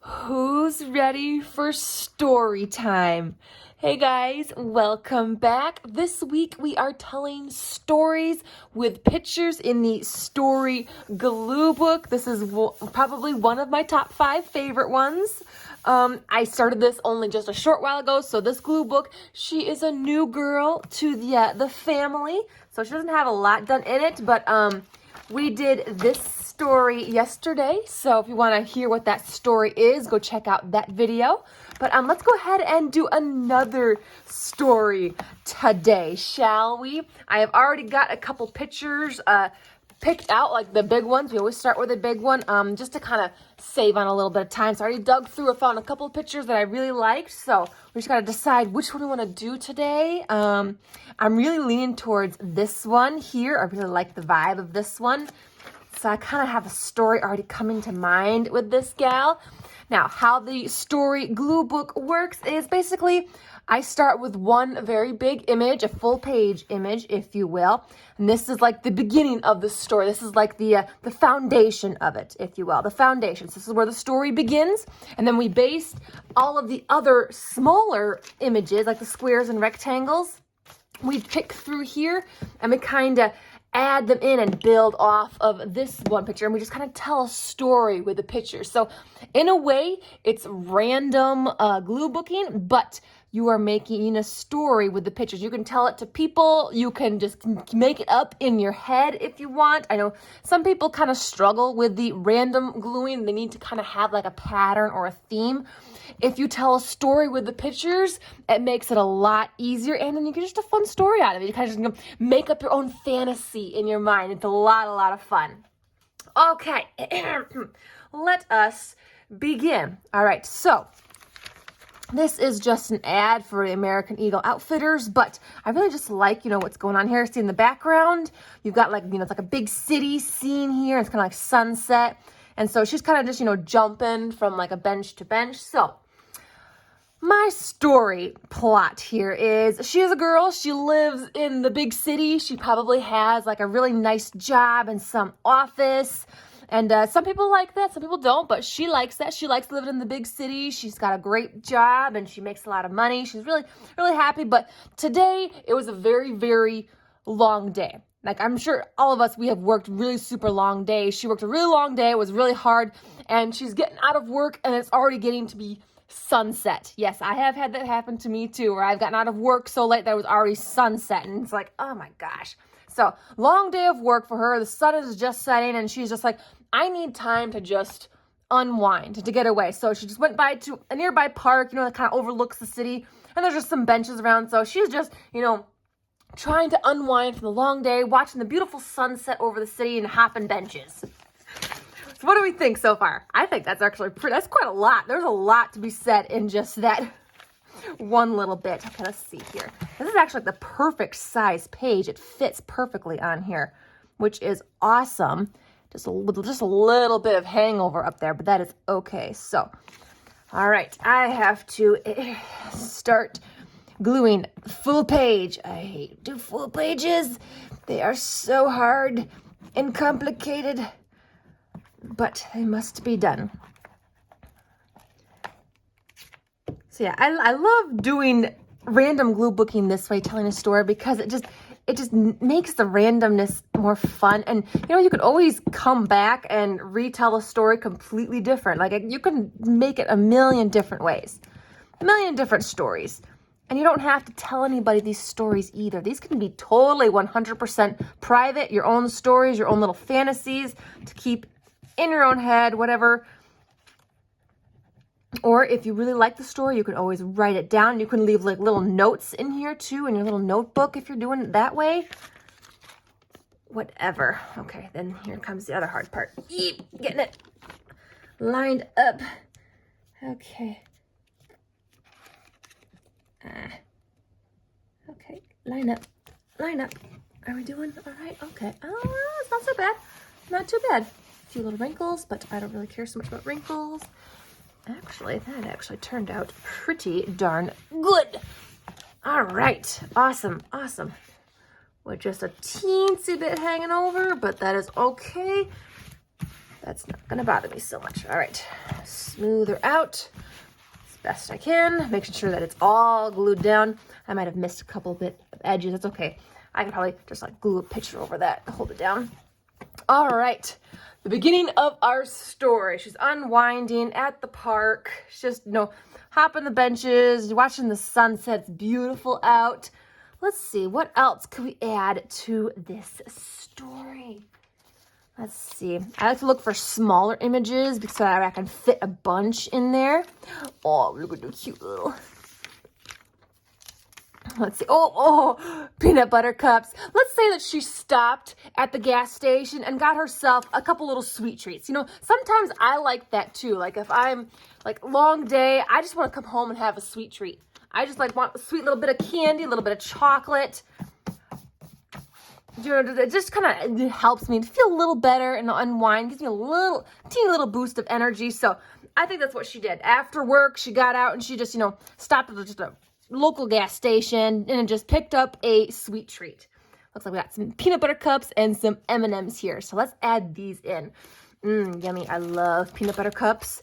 Who's ready for story time? Hey guys, welcome back. This week we are telling stories with pictures in the Story Glue Book. This is probably one of my top 5 favorite ones. I started this only just a short while ago, so this glue book, she is a new girl to the family, so she doesn't have a lot done in it, but we did this story yesterday, so if you want to hear what that story is, go check out that video. But let's go ahead and do another story today, shall we? I have already got a couple pictures picked out, like the big ones. We always start with a big one, just to kind of save on a little bit of time. So I already dug through and found a couple of pictures that I really liked. So we just got to decide which one we want to do today. I'm really leaning towards this one here. I really like the vibe of this one. So I kind of have a story already coming to mind with this gal. Now, how the Story Glue Book works is basically I start with one very big image, a full page image, if you will. And this is like the beginning of the story. This is like the foundation of it, if you will, the foundation. So this is where the story begins. And then we based all of the other smaller images, like the squares and rectangles, we pick through here and we kind of add them in and build off of this one picture, and we just kind of tell a story with the pictures. So in a way, it's random glue booking, but you are making a story with the pictures. You can tell it to people. You can just make it up in your head if you want. I know some people kind of struggle with the random gluing. They need to kind of have like a pattern or a theme. If you tell a story with the pictures, it makes it a lot easier, and then you get just a fun story out of it. You kind of just make up your own fantasy in your mind. It's a lot of fun. Okay, let us begin. All right, so this is just an ad for the American Eagle Outfitters, but I really just like, what's going on here. See in the background, you've got like, it's like a big city scene here. It's kind of like sunset. And so she's kind of just, jumping from like a bench to bench. So my story plot here is she is a girl. She lives in the big city. She probably has like a really nice job and some office. And some people like that, some people don't, but she likes that. She likes living in the big city. She's got a great job and she makes a lot of money. She's really happy. But today it was a very long day. Like, I'm sure all of us, we have worked really super long days. She worked a really long day. It was really hard. And she's getting out of work and it's already getting to be sunset. Yes, I have had that happen to me too, where I've gotten out of work so late that it was already sunset. And it's like, oh my gosh. So long day of work for her. The sun is just setting and she's just like, I need time to just unwind, to get away. So she just went by to a nearby park, that kind of overlooks the city. And there's just some benches around. So she's just, trying to unwind from the long day, watching the beautiful sunset over the city and hopping benches. So what do we think so far? I think that's actually that's quite a lot. There's a lot to be said in just that one little bit. Okay, let's see here. This is actually the perfect size page. It fits perfectly on here, which is awesome. Just a little bit of hangover up there, but that is okay. So, all right, I have to start gluing full page. I hate to do full pages. They are so hard and complicated, but they must be done. So yeah, I love doing random glue booking this way, telling a story, because it just makes the randomness more fun. And you could always come back and retell the story completely different. Like, you can make it a million different ways, a million different stories. And you don't have to tell anybody these stories either. These can be totally 100% private, your own stories, your own little fantasies to keep in your own head, whatever. Or if you really like the story, you can always write it down. You can leave like little notes in here too, in your little notebook if you're doing it that way. Whatever. Okay, then here comes the other hard part. Getting it lined up. Okay. Okay, line up. Are we doing all right? Okay. Oh, it's not so bad. Not too bad. A few little wrinkles, but I don't really care so much about wrinkles. Actually, that actually turned out pretty darn good. All right. Awesome. With just a teensy bit hanging over, but that is okay. That's not gonna bother me so much. All right, smooth her out as best I can, making sure that it's all glued down. I might have missed a couple bit of edges. That's okay. I could probably just like glue a picture over that to hold it down. All right, the beginning of our story. She's unwinding at the park. She's just, hopping the benches, watching the sunset. It's beautiful out. Let's see, what else could we add to this story? Let's see. I like to look for smaller images because I can fit a bunch in there. Oh, look at the cute little. Let's see. Oh, peanut butter cups. Let's say that she stopped at the gas station and got herself a couple little sweet treats. Sometimes I like that too. Like if I'm long day, I just want to come home and have a sweet treat. I just want a sweet little bit of candy, a little bit of chocolate. It just kind of helps me to feel a little better and unwind, gives me a teeny little boost of energy. So I think that's what she did. After work, she got out and she just, stopped at just a local gas station and just picked up a sweet treat. Looks like we got some peanut butter cups and some M&Ms here. So let's add these in. Yummy. I love peanut butter cups.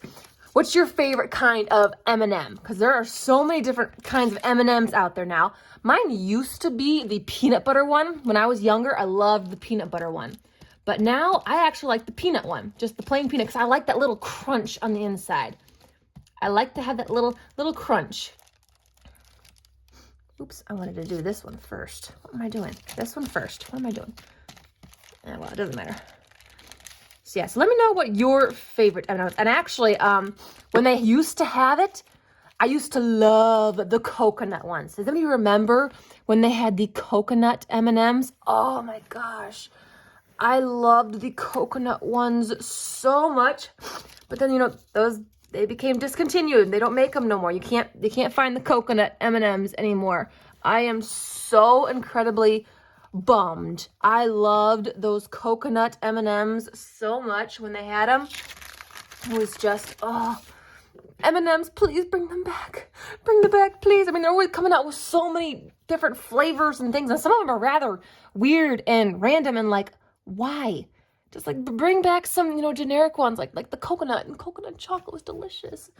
What's your favorite kind of M&M? Because there are so many different kinds of M&Ms out there now. Mine used to be the peanut butter one. When I was younger, I loved the peanut butter one. But now I actually like the peanut one, just the plain peanut, because I like that little crunch on the inside. I like to have that little crunch. Oops, I wanted to do this one first. What am I doing? This one first. What am I doing? Well, it doesn't matter. So yeah, so let me know what your favorite M&Ms. And actually, when they used to have it, I used to love the coconut ones. Does anybody remember when they had the coconut M&Ms? Oh my gosh. I loved the coconut ones so much. But then, they became discontinued. They don't make them no more. You can't find the coconut M&Ms anymore. I am so incredibly bummed. I loved those coconut M&Ms so much when they had them. It was just, M&Ms, please bring them back. Bring them back, please. I mean, they're always coming out with so many different flavors and things, and some of them are rather weird and random and why? Just bring back some, generic ones like the coconut, and coconut chocolate was delicious.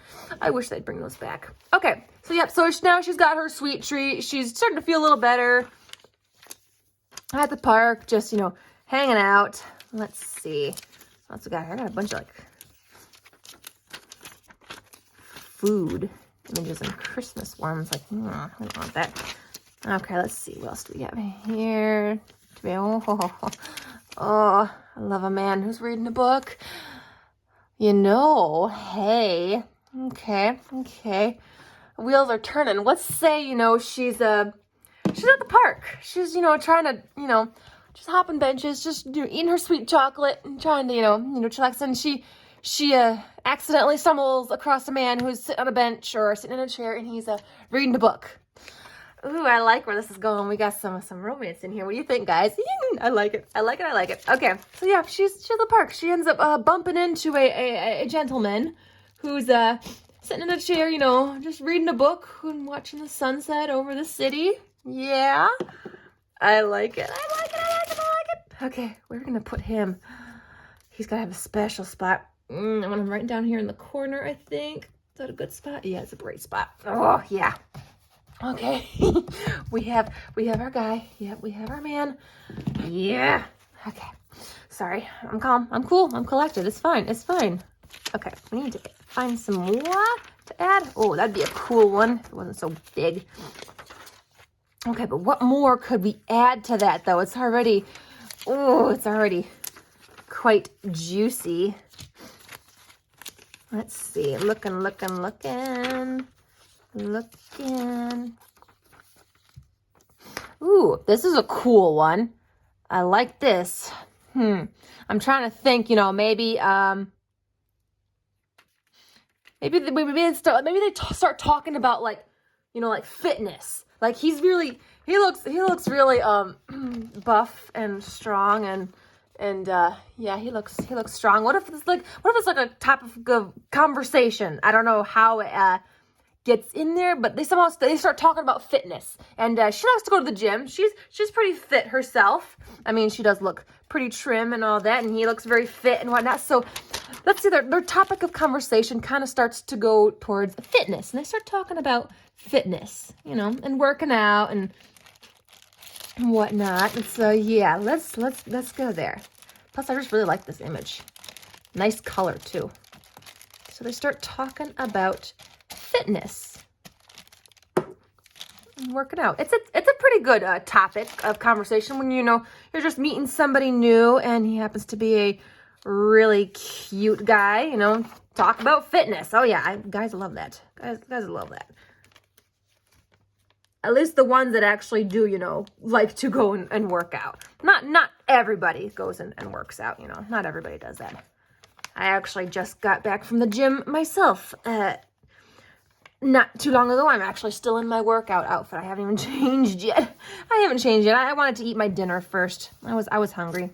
I wish they'd bring those back. Okay, so yep, so now she's got her sweet treat. She's starting to feel a little better at the park, just, hanging out. Let's see. What else we got here? I got a bunch of food images and Christmas ones. I don't want that. Okay, let's see. What else do we have here? Oh, I love a man who's reading a book. Hey. Okay. Wheels are turning. Let's say, she's at the park. She's, trying to, just hopping benches, just eating her sweet chocolate and trying to, chillax. And she accidentally stumbles across a man who's sitting on a bench or sitting in a chair, and he's reading a book. Ooh, I like where this is going. We got some romance in here. What do you think, guys? I like it. Okay, so yeah, she's at the park. She ends up bumping into a gentleman who's sitting in a chair, just reading a book and watching the sunset over the city. Yeah, I like it. Okay, we're gonna put him. He's gotta have a special spot. I want him right down here in the corner, I think. Is that a good spot? Yeah, it's a great spot. Oh, yeah. Okay, we have our guy. Yep, we have our man. Yeah. Okay. Sorry. I'm calm. I'm cool. I'm collected. It's fine. Okay, we need to find some more to add. Oh, that'd be a cool one if it wasn't so big. Okay, but what more could we add to that, though? It's already quite juicy. Let's see. Looking. Ooh, this is a cool one. I like this. I'm trying to think, maybe they start talking about fitness. He looks really buff and strong and yeah, he looks strong. What if it's like a topic of conversation? I don't know how it gets in there, but they start talking about fitness. And she likes to go to the gym. She's pretty fit herself. I mean, she does look pretty trim and all that, and he looks very fit and whatnot. So let's see, their topic of conversation kind of starts to go towards fitness. And they start talking about fitness, you know, and working out and whatnot. And so yeah, let's go there. Plus, I just really like this image. Nice color too. So they start talking about fitness and working out. It's a pretty good topic of conversation when, you know, you're just meeting somebody new and he happens to be a really cute guy, you know, talk about fitness. Oh yeah, guys love that. Guys love that. At least the ones that actually do, you know, like to go and work out. Not everybody goes and works out, you know. Not everybody does that. I actually just got back from the gym myself. Not too long ago. I'm actually still in my workout outfit. I haven't even changed yet. I wanted to eat my dinner first. I was hungry.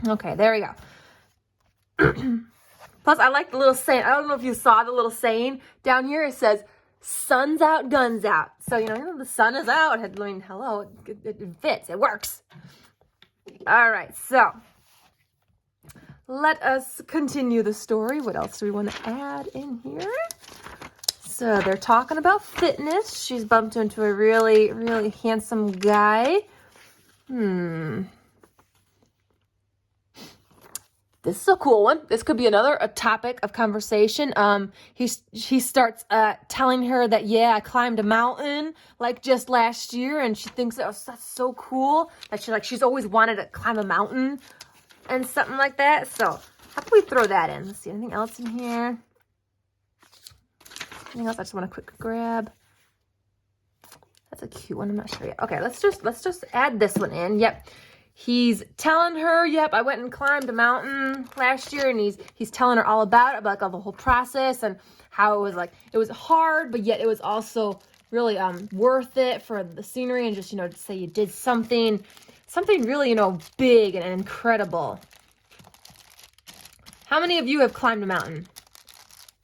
Okay, there we go. Plus, I like the little saying. I don't know if you saw the little saying down here. It says, "Sun's out, guns out." So, you know, the sun is out. I mean, hello, it fits. It works. All right, so let us continue the story. What else do we want to add in here? So they're talking about fitness. She's bumped into a really, really handsome guy. This is a cool one. This could be a topic of conversation. He starts telling her that, yeah, I climbed a mountain like just last year, and she thinks that's so cool that she's always wanted to climb a mountain and something like that. So how can we throw that in? Let's see, anything else in here? Anything else I just want to quick grab? That's a cute one. I'm not sure yet. Okay, let's just add this one in. Yep. He's telling her, yep, I went and climbed a mountain last year, and he's telling her all about it, about the whole process and how it was hard, but yet it was also really worth it for the scenery, and just, you know, to say you did something really, you know, big and incredible. How many of you have climbed a mountain?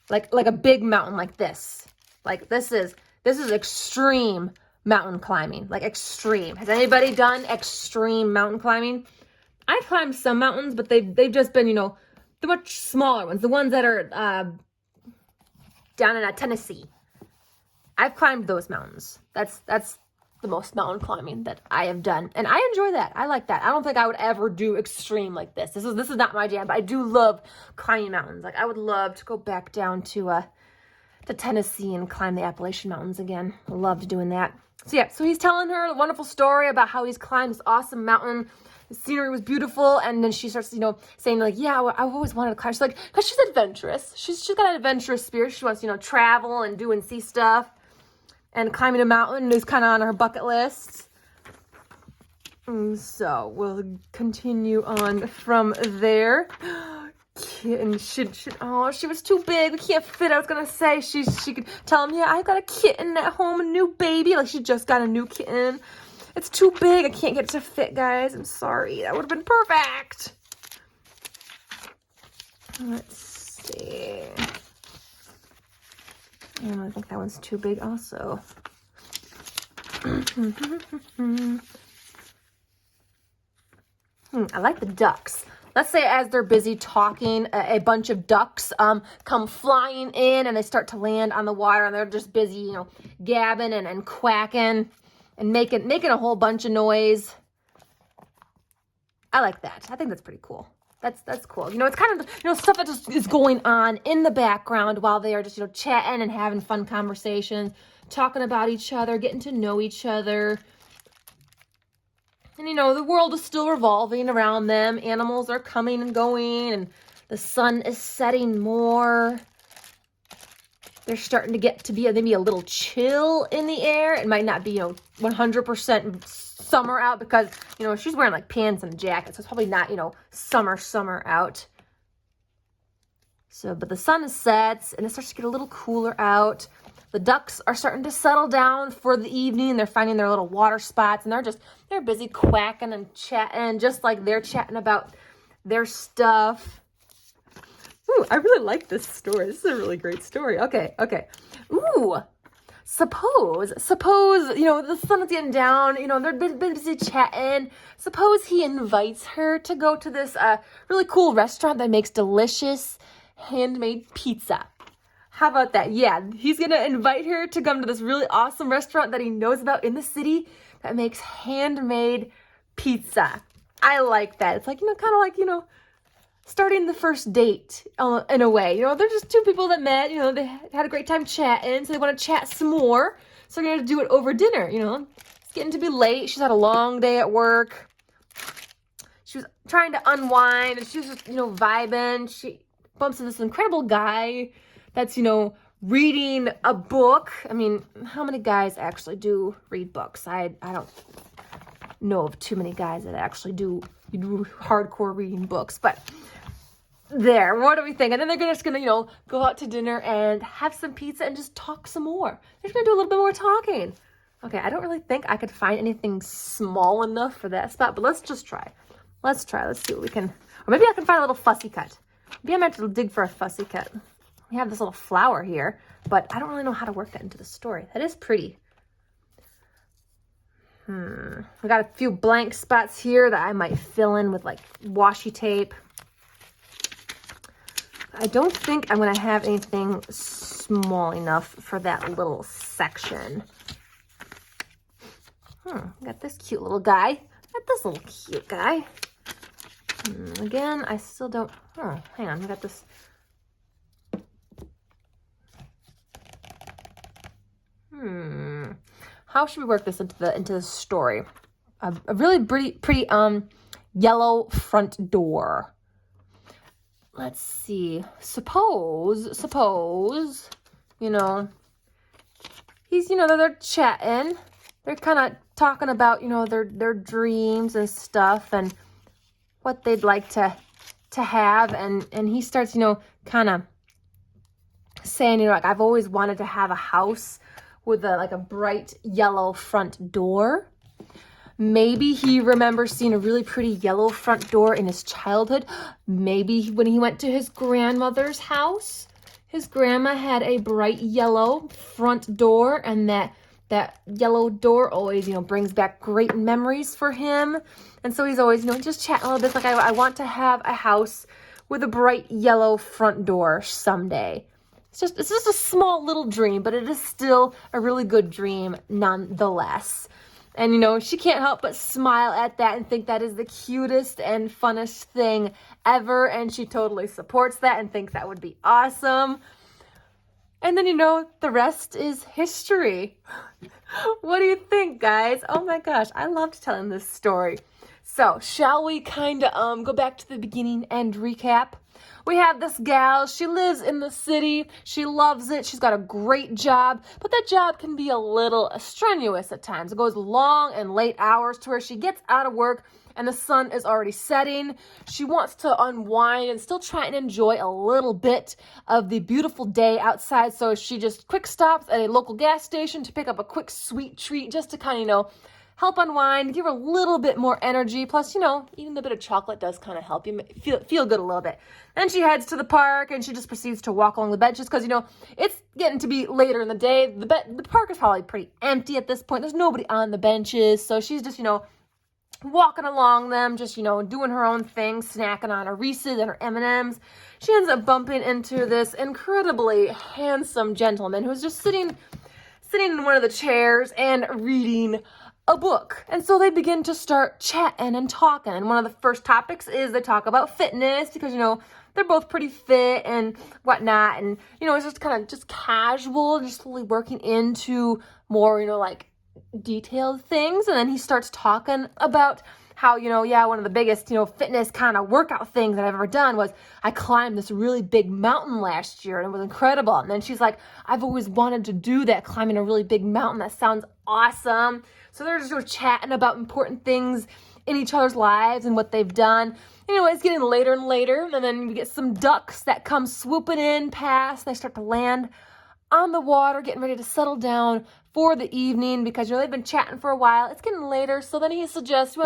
Like a big mountain like this. Like this is extreme mountain climbing, like extreme. Has anybody done extreme mountain climbing? I've climbed some mountains, but they've just been, you know, the much smaller ones, the ones that are down in Tennessee. I've climbed those mountains. That's the most mountain climbing that I have done, and I enjoy that. I like that. I don't think I would ever do extreme like this. This is not my jam, but I do love climbing mountains. Like, I would love to go back down to Tennessee and climb the Appalachian Mountains again. I loved doing that. So yeah, so he's telling her a wonderful story about how he's climbed this awesome mountain. The scenery was beautiful, and then she starts, you know, saying like, yeah, I've always wanted to climb. She's like, because she's adventurous. She's got an adventurous spirit. She wants, you know, travel and do and see stuff. And climbing a mountain is kind of on her bucket list. So we'll continue on from there. Kitten she was too big. We can't fit. I was gonna say she could tell him, yeah, I got a kitten at home, a new baby. Like, she just got a new kitten. It's too big. I can't get it to fit, guys. I'm sorry. That would have been perfect. Let's see. And I think that one's too big also. I like the ducks. Let's say as they're busy talking, a bunch of ducks come flying in, and they start to land on the water, and they're just busy, you know, gabbing and quacking and making a whole bunch of noise. I like that. I think that's pretty cool. That's cool. You know, it's kind of, you know, stuff that just is going on in the background while they are just, you know, chatting and having fun conversations, talking about each other, getting to know each other. And, you know, the world is still revolving around them. Animals are coming and going, and the sun is setting more. They're starting to get to be maybe a little chill in the air. It might not be, you know, 100% summer out because, you know, she's wearing like pants and a jacket. So it's probably not, you know, summer out. So, but the sun sets and it starts to get a little cooler out. The ducks are starting to settle down for the evening. They're finding their little water spots, and they're busy quacking and chatting, just like they're chatting about their stuff. Ooh, I really like this story. This is a really great story. Okay. Ooh, suppose, the sun is getting down, they're busy chatting. Suppose he invites her to go to this really cool restaurant that makes delicious handmade pizza. How about that? Yeah, he's going to invite her to come to this really awesome restaurant that he knows about in the city that makes handmade pizza. I like that. It's like, kind of like, starting the first date in a way. They're just two people that met, they had a great time chatting, so they want to chat some more. So they're going to do it over dinner, It's getting to be late. She's had a long day at work. She was trying to unwind, and she was just, vibing. She bumps into this incredible guy that's, reading a book. I mean, how many guys actually do read books? I don't know of too many guys that actually do hardcore reading books, but there, what do we think? And then they're just gonna, go out to dinner and have some pizza and just talk some more. They're gonna do a little bit more talking. Okay, I don't really think I could find anything small enough for that spot, but let's just try. Let's see what we can, or maybe I can find a little fussy cut. Maybe I might have to dig for a fussy cut. We have this little flower here, but I don't really know how to work that into the story. That is pretty. We got a few blank spots here that I might fill in with like washi tape. I don't think I'm going to have anything small enough for that little section. Got this cute little guy. Got this little cute guy. Again, I still don't... Oh, hang on. We got this... How should we work this into the story? A really pretty yellow front door. Let's see. Suppose, he's, they're chatting. They're kind of talking about, their dreams and stuff and what they'd like to have. And he starts, kind of saying, like, I've always wanted to have a house with a bright yellow front door. Maybe he remembers seeing a really pretty yellow front door in his childhood. Maybe when he went to his grandmother's house, his grandma had a bright yellow front door, and that yellow door always, brings back great memories for him. And so he's always, just chatting a little bit, like, I want to have a house with a bright yellow front door someday. It's just a small little dream, but it is still a really good dream nonetheless. And, she can't help but smile at that and think that is the cutest and funnest thing ever. And she totally supports that and thinks that would be awesome. And then, the rest is history. What do you think, guys? Oh my gosh, I loved telling this story. So, shall we kind of go back to the beginning and recap? We have this gal, she lives in the city, she loves it, she's got a great job, but that job can be a little strenuous at times. It goes long and late hours to where she gets out of work and the sun is already setting. She wants to unwind and still try and enjoy a little bit of the beautiful day outside, so she just quick stops at a local gas station to pick up a quick sweet treat just to kind of, help unwind, give her a little bit more energy. Plus, even a bit of chocolate does kind of help you feel good a little bit. Then she heads to the park and she just proceeds to walk along the benches because, it's getting to be later in the day. The park is probably pretty empty at this point. There's nobody on the benches. So she's just, walking along them, just, doing her own thing, snacking on her Reese's and her M&Ms. She ends up bumping into this incredibly handsome gentleman who's just sitting in one of the chairs and reading a book. And so they begin to start chatting and talking. And one of the first topics is they talk about fitness because, they're both pretty fit and whatnot. And, it's just kind of just casual, just slowly working into more, like detailed things. And then he starts talking about how, one of the biggest, fitness kind of workout things that I've ever done was I climbed this really big mountain last year and it was incredible. And then she's like, I've always wanted to do that, climbing a really big mountain. That sounds awesome. So they're just sort of chatting about important things in each other's lives and what they've done. It's getting later and later. And then we get some ducks that come swooping in past. They start to land on the water, getting ready to settle down for the evening because, they've been chatting for a while. It's getting later. So then he suggests,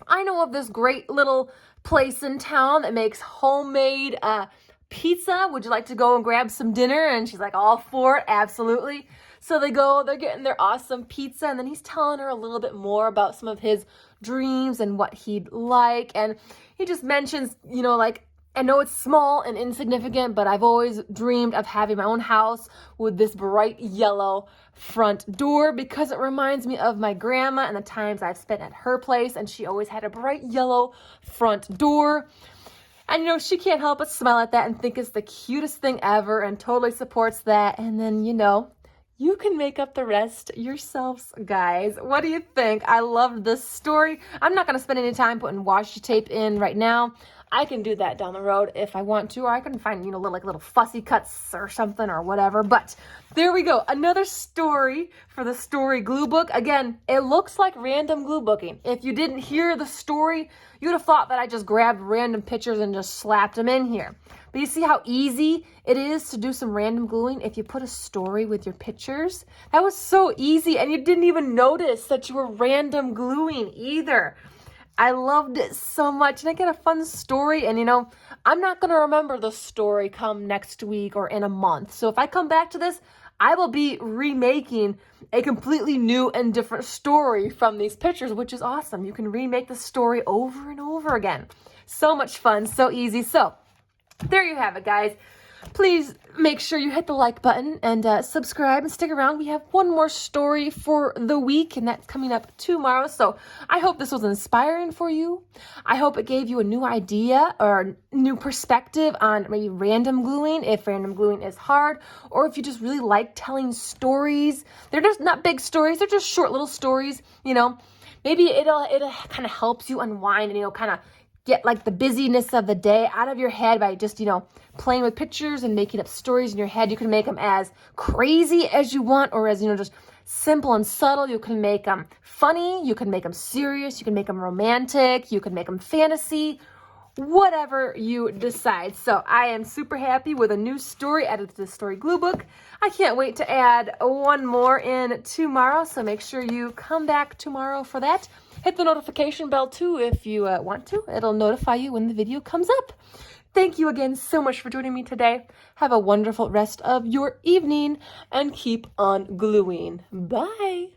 I know of this great little place in town that makes homemade pizza. Would you like to go and grab some dinner? And she's like, all for it, absolutely. So they're getting their awesome pizza, and then he's telling her a little bit more about some of his dreams and what he'd like. And he just mentions, like, I know it's small and insignificant, but I've always dreamed of having my own house with this bright yellow front door because it reminds me of my grandma and the times I've spent at her place, and she always had a bright yellow front door. And, she can't help but smile at that and think it's the cutest thing ever and totally supports that. And then, you can make up the rest yourselves, guys. What do you think? I love this story. I'm not going to spend any time putting washi tape in right now. I can do that down the road if I want to, or I can find, little fussy cuts or something or whatever. But there we go. Another story for the story glue book. Again, it looks like random glue booking. If you didn't hear the story, you'd have thought that I just grabbed random pictures and just slapped them in here. But you see how easy it is to do some random gluing if you put a story with your pictures? That was so easy, and you didn't even notice that you were random gluing either. I loved it so much, and I get a fun story, and I'm not going to remember the story come next week or in a month. So if I come back to this, I will be remaking a completely new and different story from these pictures, which is awesome. You can remake the story over and over again. So much fun, so easy. So there you have it, guys. Please make sure you hit the like button and subscribe and stick around. We have one more story for the week, and that's coming up tomorrow. So I hope this was inspiring for you. I hope it gave you a new idea or new perspective on maybe random gluing, if random gluing is hard, or if you just really like telling stories. They're just not big stories. They're just short little stories, Maybe it'll kind of helps you unwind and, kind of get like the busyness of the day out of your head by just, playing with pictures and making up stories in your head. You can make them as crazy as you want, or as, just simple and subtle. You can make them funny. You can make them serious. You can make them romantic. You can make them fantasy, whatever you decide. So I am super happy with a new story added to the story glue book. I can't wait to add one more in tomorrow. So make sure you come back tomorrow for that. Hit the notification bell too if you want to. It'll notify you when the video comes up. Thank you again so much for joining me today. Have a wonderful rest of your evening and keep on gluing. Bye.